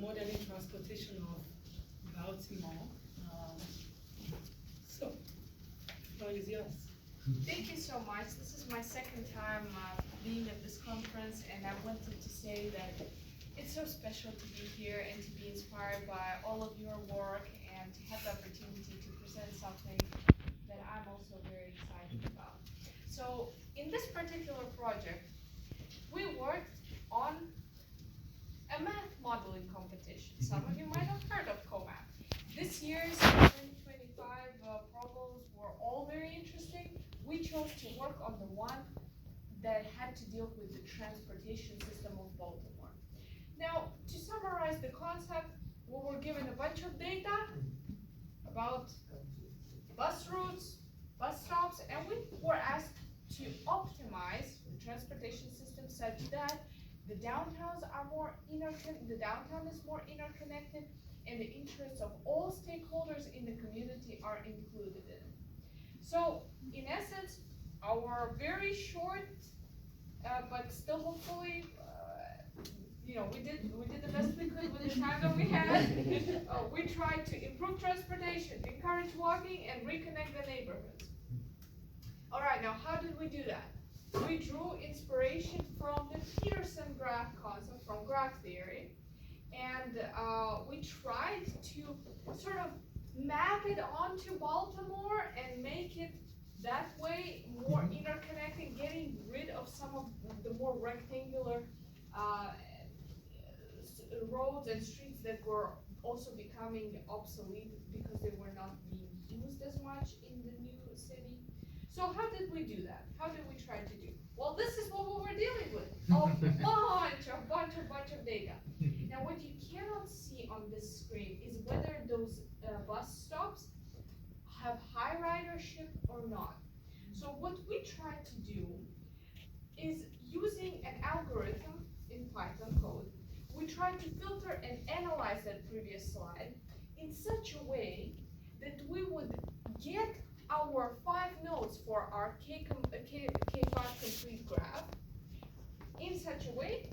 modeling transportation of Baltimore. So, the floor is yours. Thank you so much. This is my second time being at this conference, and I wanted to say that it's so special to be here and to be inspired by all of your work and to have the opportunity to present something that I'm also very excited about. So in this particular project, we worked on a math modeling competition. Some of you might have heard of COMAP. This year's 2025 problems were all very interesting. We chose to work on the one that had to deal with the transportation system of Baltimore. Now, to summarize the concept, we were given a bunch of data about bus routes, bus stops, and we were asked to optimize the transportation system such that the downtowns are the downtown is more interconnected, and the interests of all stakeholders in the community are included in it. So, in essence, our very short, but still hopefully, we did the best we could with the time that we had. We tried to improve transportation, encourage walking, and reconnect the neighborhoods. All right, now how did we do that? We drew inspiration from the Peterson graph concept, from graph theory, and we tried to sort of map it onto Baltimore and make it that way more interconnected, getting rid of some of the more rectangular roads and streets that were also becoming obsolete because they were not being used as much in the new city. So how did we do that? How did we try to do? Well, this is what we were dealing with. A bunch of data. Now, what you cannot see on this screen is whether those bus stops have high ridership or not. So what we tried to do is, using an algorithm in Python code, we tried to filter and analyze that previous slide in such a way that we would get our 5 nodes for our K5 complete graph in such a way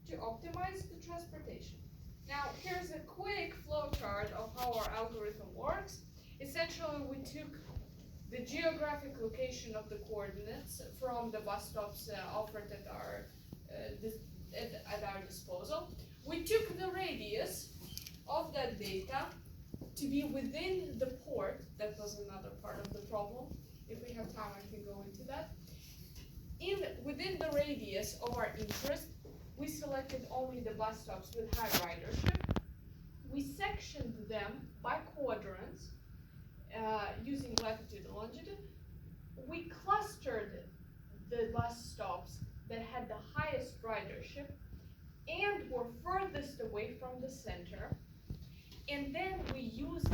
to optimize the transportation. Now, here's a quick flowchart of how our algorithm works. Essentially, we took the geographic location of the coordinates from the bus stops offered at our disposal. We took the radius of that data to be within the port. That was another part of the problem. If we have time, I can go into that. Within the radius of our interest, we selected only the bus stops with high ridership. We sectioned them by quadrants using latitude and longitude. We clustered the bus stops that had the highest ridership and were furthest away from the center. And then we used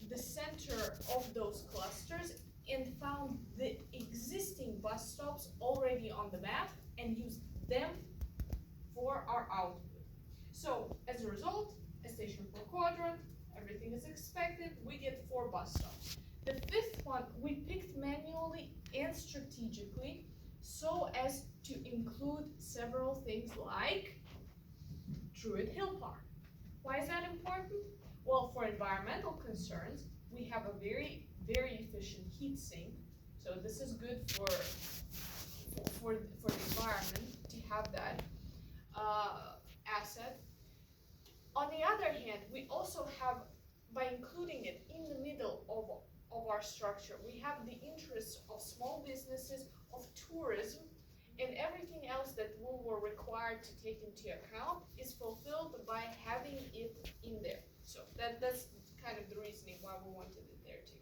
the center of those clusters and found the existing bus stops already on the map and used them for our output. So as a result, a station per quadrant, everything is expected, we get 4 bus stops. The 5th one we picked manually and strategically so as to include several things like Druid Hill Park. Why is that important? Well, for environmental concerns, we have a very, very efficient heat sink. So this is good for the environment to have that asset. On the other hand, we also have, by including it in the middle of our structure, we have the interests of small businesses, of tourism, and everything else that we were required to take into account is fulfilled by having it in there. So that's kind of the reasoning why we wanted it there too.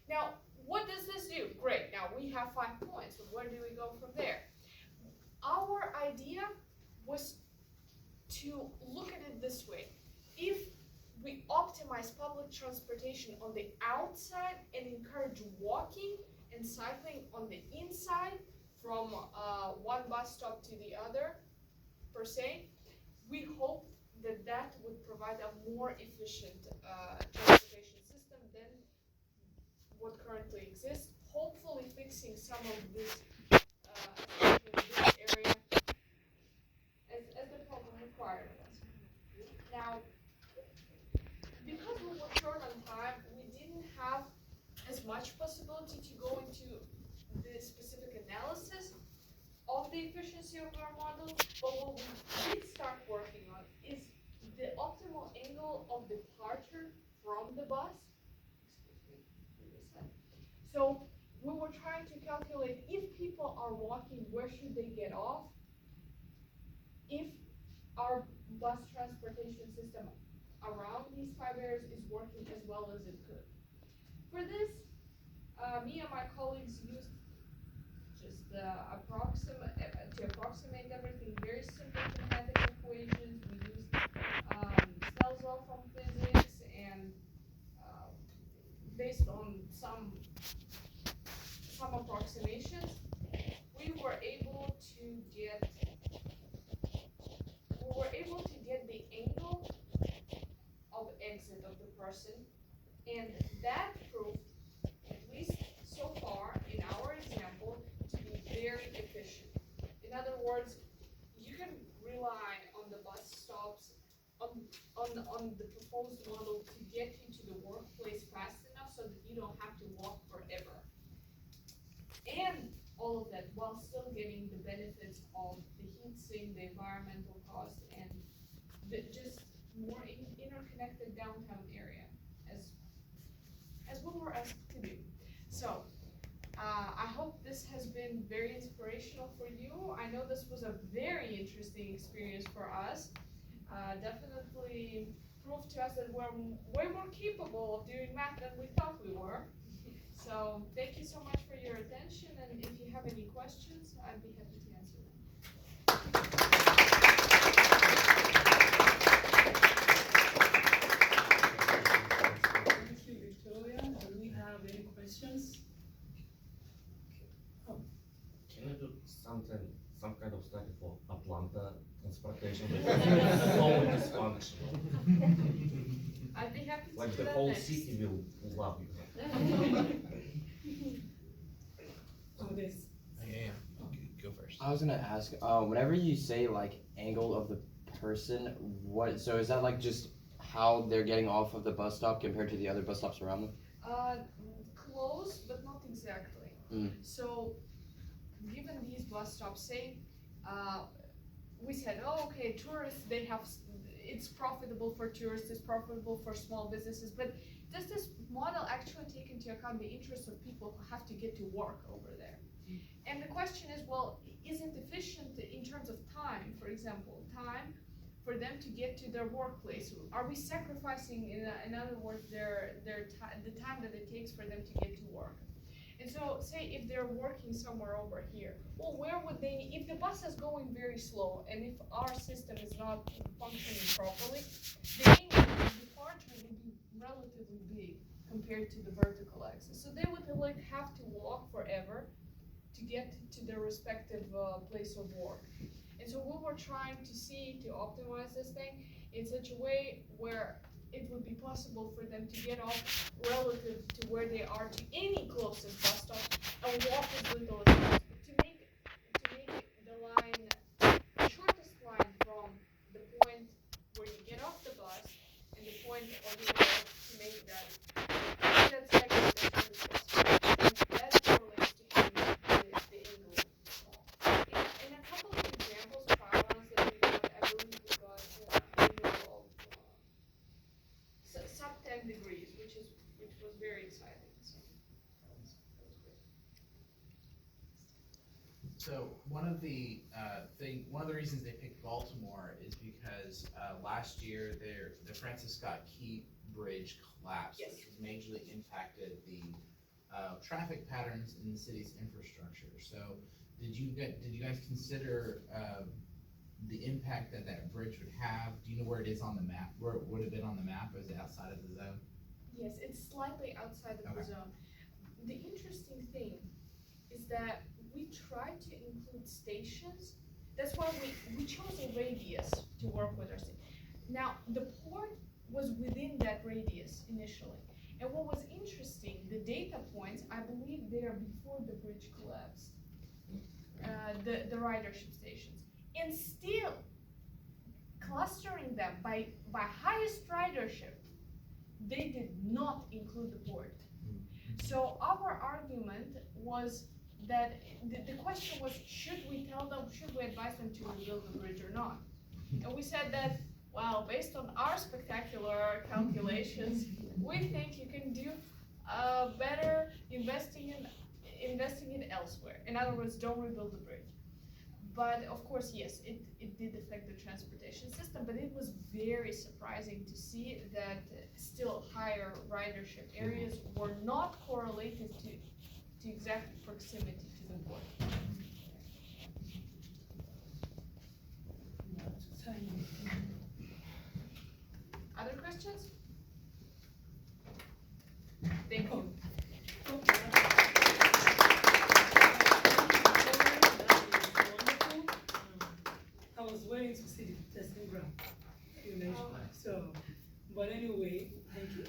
Now, what does this do? Great, now we have 5 points, but where do we go from there? Our idea was to look at it this way. If we optimize public transportation on the outside and encourage walking and cycling on the inside from one bus stop to the other, per se, we hope that that would provide a more efficient transportation system than what currently exists, hopefully fixing some of this area as the problem required of us. Now, Now, because we were short on time, we didn't have as much possibility to go into the specific analysis of the efficiency of our model, but what we did start working on is the optimal angle of departure from the bus. Excuse me, reset. So we were trying to calculate if people are walking, where should they get off? If our bus transportation system around these 5 areas is working as well as it could. For this, me and my colleagues used just to approximate everything, very simple mathematical equations. We used Snell's law from physics, and based on some approximations, we were able to get the angle of exit of the person, and that proved, at least so far in our example, to be very efficient. In other words, you can rely on the bus stops, on the proposed model to get you to the workplace fast enough so that you don't have to walk forever. And all of that while still getting the benefits of the heat sink, the environmental cost, and just more interconnected downtown area as we were asked to do. So I hope this has been very inspirational for you. I know this was a very interesting experience for us. Definitely proved to us that we're way more capable of doing math than we thought we were. So thank you so much for your attention, and if you have any questions, I'd be happy to answer them. Thank you, Victoria. Do we have any questions? Oh, Can you do some kind of study for Atlanta transportation? It's so dysfunctional. I'd be happy to Like do the that whole next. city will love you. oh, this. Yeah, go first. I was gonna ask, whenever you say like angle of the person, so is that like just how they're getting off of the bus stop compared to the other bus stops around them? Close, but not exactly. So, given these bus stops, say, we said, oh, okay, tourists, it's profitable for tourists, it's profitable for small businesses, but does this model actually take into account the interests of people who have to get to work over there? And the question is, well, is it efficient in terms of time, for example, time for them to get to their workplace? Are we sacrificing, in other words, the time that it takes for them to get to work? And so, say if they're working somewhere over here, well, where would they, if the bus is going very slow, and if our system is not functioning properly, the angle of departure would be relatively big compared to the vertical axis. So they would have to walk forever to get to their respective place of work. And so we were trying to optimize this thing in such a way where it would be possible for them to get off relative to where they are to any closest bus stop and walk as little as possible to make the shortest line from the point where you get off the bus and the point on your way to make that segment as short as possible. And that correlates to having the angle small. In a couple of examples, trial runs that we got, I believe we got angle of sub 10 degrees, which was very exciting. So that was great. So one of the reasons they picked Baltimore is because last year the Francis Scott Key Bridge collapsed, Yes. which was majorly impacted the traffic patterns in the city's infrastructure. So did you guys consider the impact that bridge would have? Do you know where it is on the map? Where it would have been on the map? Or is it outside of the zone? Yes, it's slightly outside of the zone. The interesting thing is that we tried to include stations. That's why we chose a radius to work with our city. Now, the port was within that radius initially. And what was interesting, the data points, I believe they are before the bridge collapsed, the ridership stations. And still, clustering them by highest ridership, they did not include the port. So our argument was that the question was, should we advise them to rebuild the bridge or not? And we said that, well, based on our spectacular calculations, we think you can do better investing it elsewhere. In other words, don't rebuild the bridge. But of course, yes, it did affect the transportation system, but it was very surprising to see that still higher ridership areas were not correlated to exact proximity to the port. Other questions? Thank you. I was waiting to see the testing ground you mentioned. So, but anyway, thank you.